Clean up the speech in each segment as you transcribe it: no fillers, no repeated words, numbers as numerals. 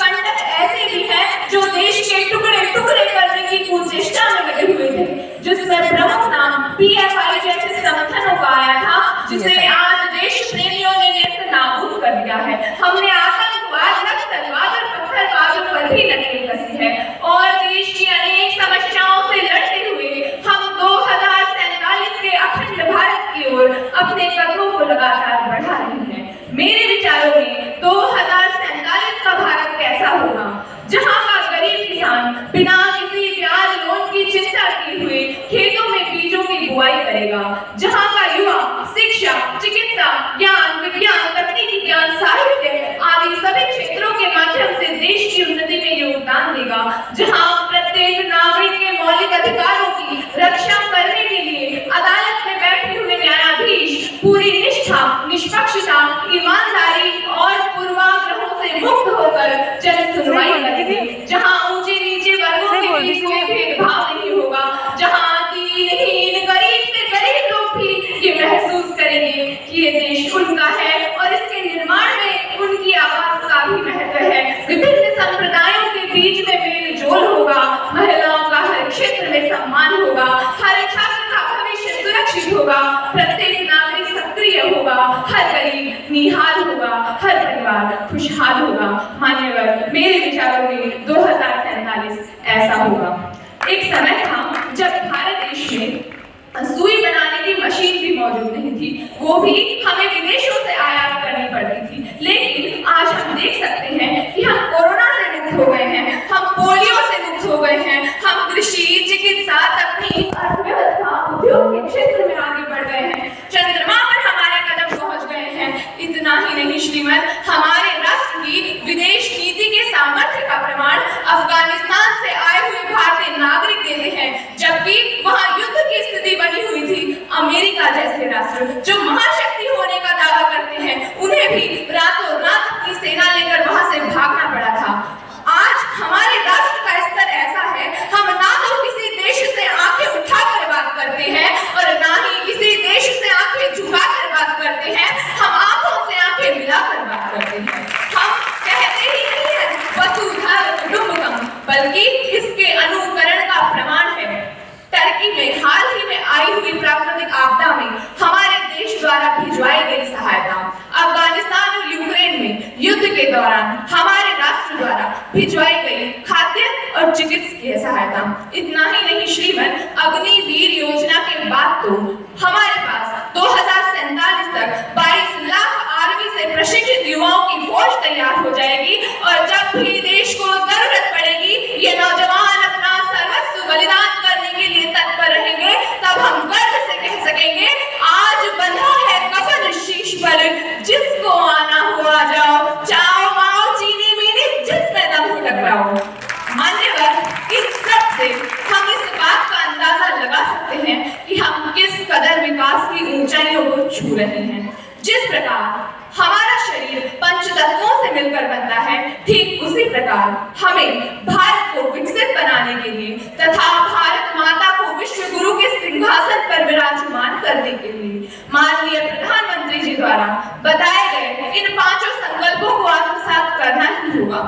Conduct ऐसे भी हैं जो देश के टुकड़े टुकड़े करने की कुचेष्टा में लगे हुए थे, जिसमें प्रमुख नाम PFI जैसे संगठनों का आया था, जिसे आज देश प्रेमियों ने नेस्त नाबूद कर दिया है। हमने आतंकवाद, नक्सलवाद और पत्थरबाजों पर भी नकेल कसी है और देश की अनेक समस्याओं से लड़ते हुए हम 2047 के अखंड भारत की ओर अपने कदमों को लगातार बढ़ा रहे हैं। मेरे विचारों में 2047 का भारत कैसा होगा, जहां का गरीब किसान बिना किसी ब्याज लोन की चिंता किए हुए खेतों में बीजों की बुआई करेगा, जहां का युवा शिक्षा, चिकित्सा, ज्ञान, विज्ञान, तकनीकी ज्ञान, साहित्य आदि सभी क्षेत्रों के माध्यम से देश की उन्नति में योगदान देगा, जहां प्रत्येक नागरिक के मौलिक अधिकारों की रक्षा करने के लिए अदालत में बैठे हुए न्यायाधीश पूरी निष्ठा, निष्पक्षता, ईमानदारी और पूर्वाग्रहों से मुक्त होकर जन सुनवाई करेंगे, जहां ऊंचे नीचे वर्गों के बीच कोई भेदभाव नहीं होगा, जहां दीनहीन गरीब से गरीब लोग भी ये महसूस करेंगे कि ये देश उनका है और इसके निर्माण में उनकी आवाज का भी महत्व है। विभिन्न संप्रदायों के बीच में मेल जोल होगा, महिलाओं का हर क्षेत्र में सम्मान होगा, हर छात्र का भविष्य सुरक्षित होगा, प्रत्येक नागरिक सक्रिय होगा, हर गरीब निहाल होगा, हर परिवार खुशहाल होगा। मान्यवर, मेरे विचारों में 2047 ऐसा होगा। एक समय था जब भारत देश में सुई बनाने की मशीन भी मौजूद नहीं थी, वो भी हमें विदेशों से आयात करनी पड़ती थी, लेकिन आज हम देख सकते हैं कि हम कोरोना से मुक्त हो गए हैं, हम पोलियो से मुक्त हो गए हैं, हम कृषि, चिकित्सा, तकनीक, अर्थव्यवस्था, उद्योग के क्षेत्र में आगे बढ़ गए हैं, चंद्रमा पर हमारे कदम पहुंच गए हैं। इतना ही नहीं श्रीमन, हमारे राष्ट्र की विदेश नीति के सामर्थ्य का प्रमाण अफगानिस्तान से आए हुए भारतीय नागरिक देते हैं, जबकि वहां युद्ध की स्थिति बनी हुई थी। अमेरिका जैसे राष्ट्र जो महाशक्ति होने का दावा करते हैं, उन्हें भी रातों रात अपनी सेना लेकर वहां से भागना पड़ा था। आज हमारे राष्ट्र का स्तर ऐसा है, हम ना तो किसी देश से आंखें उठाकर बात करते हैं और ना ही किसी देश से आंखें झुकाकर बात करते हैं, हम आंखों से आंखें मिलाकर बात करते हैं। हम कहते ही नहीं है वसुधैव कुटुंबकम, बल्कि इसके अनुकरण का प्रमाण है। टर्की में हाल ही में आई हुई प्राकृतिक आपदा में हमारे देश द्वारा भिजवाई गई सहायता, अफगानिस्तान और यूक्रेन में युद्ध के दौरान हमारे राष्ट्र द्वारा भिजवाई गई खाद्य और चिकित्सीय सहायता। इतना ही नहीं श्रीमन, अग्निवीर योजना के बाद तो हमारे पास 2047 तक 22 लाख आर्मी से प्रशिक्षित युवाओं की फौज तैयार हो जाएगी और जब भी देश को जरूरत पड़ेगी, ये नौजवान अपना सर्वस्व बलिदान करने के लिए तत्पर रहेंगे। तब हम गर्व से कह सकेंगे, आज बंधा है कफन शीश पर, जिसको आना हुआ जाओ, चाओ माओ चीनी मीनी, जिसमें दम हो टकराओ। मान्यवर, इन सब से हम इस बात का अंदाजा लगा सकते हैं कि हम किस कदर विकास की ऊंचाइयों को छू रहे हैं। जिस प्रकार हमारा शरीर पंचतत्वों से मिलकर बनता है, ठीक उसी प्रकार हमें भारत को विकसित बनाने के लिए तथा भारत माता को विश्व गुरु के सिंहासन पर विराजमान करने के लिए माननीय प्रधानमंत्री जी द्वारा बताए गए इन 5 संकल्पों को आत्मसात करना ही होगा।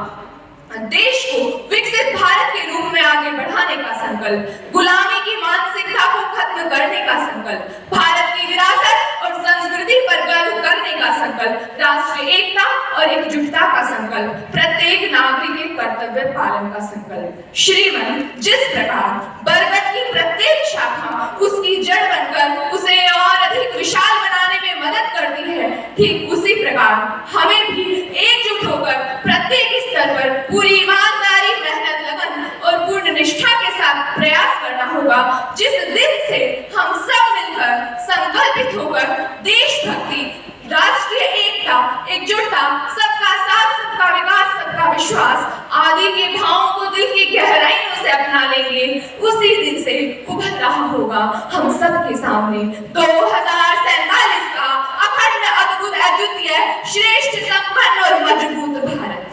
देश को विकसित भारत के रूप में आगे बढ़ाने का संकल्प, गुलामी की मानसिकता को खत्म करने का संकल्प, भारत की विरासत और संस्कृति पर गर्व करने का संकल्प, राष्ट्रीय एकता और एकजुटता का संकल्प, प्रत्येक नागरिक के कर्तव्य पालन का संकल्प। श्रीमन, जिस प्रकार बरगद की प्रत्येक शाखा उसकी जड़ बनकर उसे और अधिक विशाल बनाने में मदद करती है, ठीक उसी प्रकार हमें भी एकजुट होकर प्रत्येक स्तर पर पूरी ईमानदारी, मेहनत, लगन और पूर्ण निष्ठा के साथ प्रयास करना होगा, जिस दिन से हम सब मिलकर संकल्पित होकर देशभक्ति, राष्ट्रीय एकता, एकजुटता, सबका साथ, सबका विकास, सबका विश्वास आदि के भावों को दिल की गहराइयों से अपना लेंगे, उसी दिन से उभर रहा होगा हम सबके सामने 2047 का अखंड, अद्भुत, अद्वितीय, श्रेष्ठ, संपन्न और मजबूत भारत।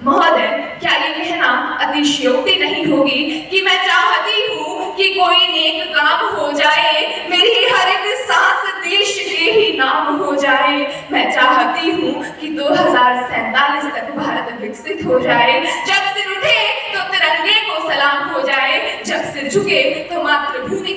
महोदय, क्या ये कहना अतिशयोक्ति नहीं होगी कि मैं चाहती हूँ कि कोई नेक काम हो जाए, मेरी हर एक सांस देश के ही नाम हो जाए। मैं चाहती हूँ कि 2047 तक भारत विकसित विकसित हो जाए। जब सिर उठे तो तिरंगे को सलाम हो जाए, जब सिर झुके तो मातृभूमि